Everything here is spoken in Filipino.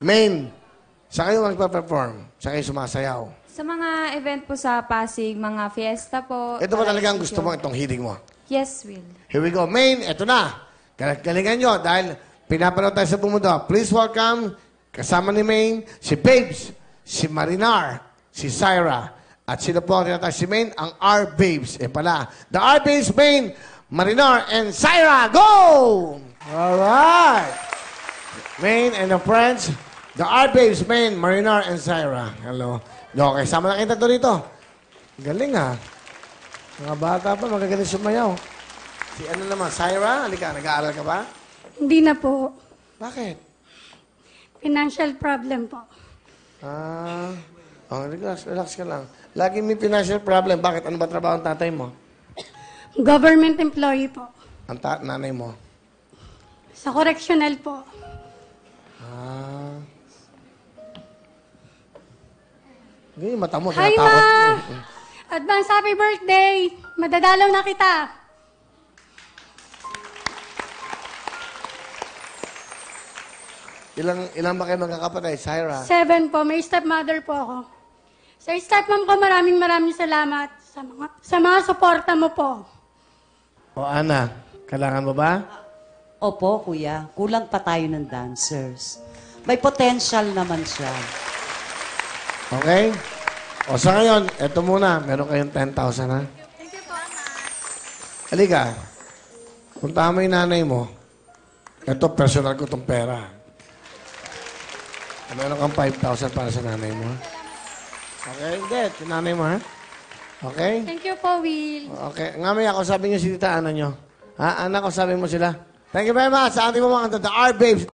Main, saan kayo magpa-perform? Saan kayo sumasayaw? Sa mga event po sa Pasig, mga fiesta po. Ito ba talaga ang gusto mo, itong hiling mo? Yes, Will. Here we go. Main, ito na. Galingan nyo dahil pinapanood tayo sa Bumundo. Please welcome, kasama ni Main, si Babes, si Marinar, si Syra, at sino po ang tinatawag si Main? Ang R-Babes. Pala, the R-Babes, Main, Marinar, and Syra. Go! Alright. Main and the friends, the R-Babes, Main, Marinar, and Syra. Hello. Okay, sama na kita dito. Galing ha. Mga bata pa, magagaling sumayaw. Si ano naman, Syra? Halika, nag-aaral ka ba? Hindi na po. Bakit? Financial problem po. Relax ka lang. Lagi may financial problem. Bakit? Ano ba trabaho ng tatay mo? Government employee po. Ang nanay mo? Sa correctional po. Ganyan, mata mo. Hi, tinatakot. Ma! Advance happy birthday! Madadalaw na kita. Ilang ba kayo magkakapatid? Syra? 7 po. May stepmother po ako. Sa stepmom ko, maraming salamat sa mga suporta mo po. O, Ana, kailangan mo ba? Opo, kuya. Kulang pa tayo ng dancers. May potential naman siya. Okay? O, sa ngayon, eto muna. Meron kayong 10,000, ha? Thank you po, Ma. Halika. Kung tama yung nanay mo, eto, personal ko tong pera. Meron kang 5,000 para sa nanay mo, ha? Okay? Hindi, sa nanay mo, ha? Okay? Thank you po, Will. Okay. Nga may ako, sabi niyo si Tita Ana nyo. Ha? Anak ko, sabi mo sila. Thank you very much sa ating mga kanta, the R-Babes.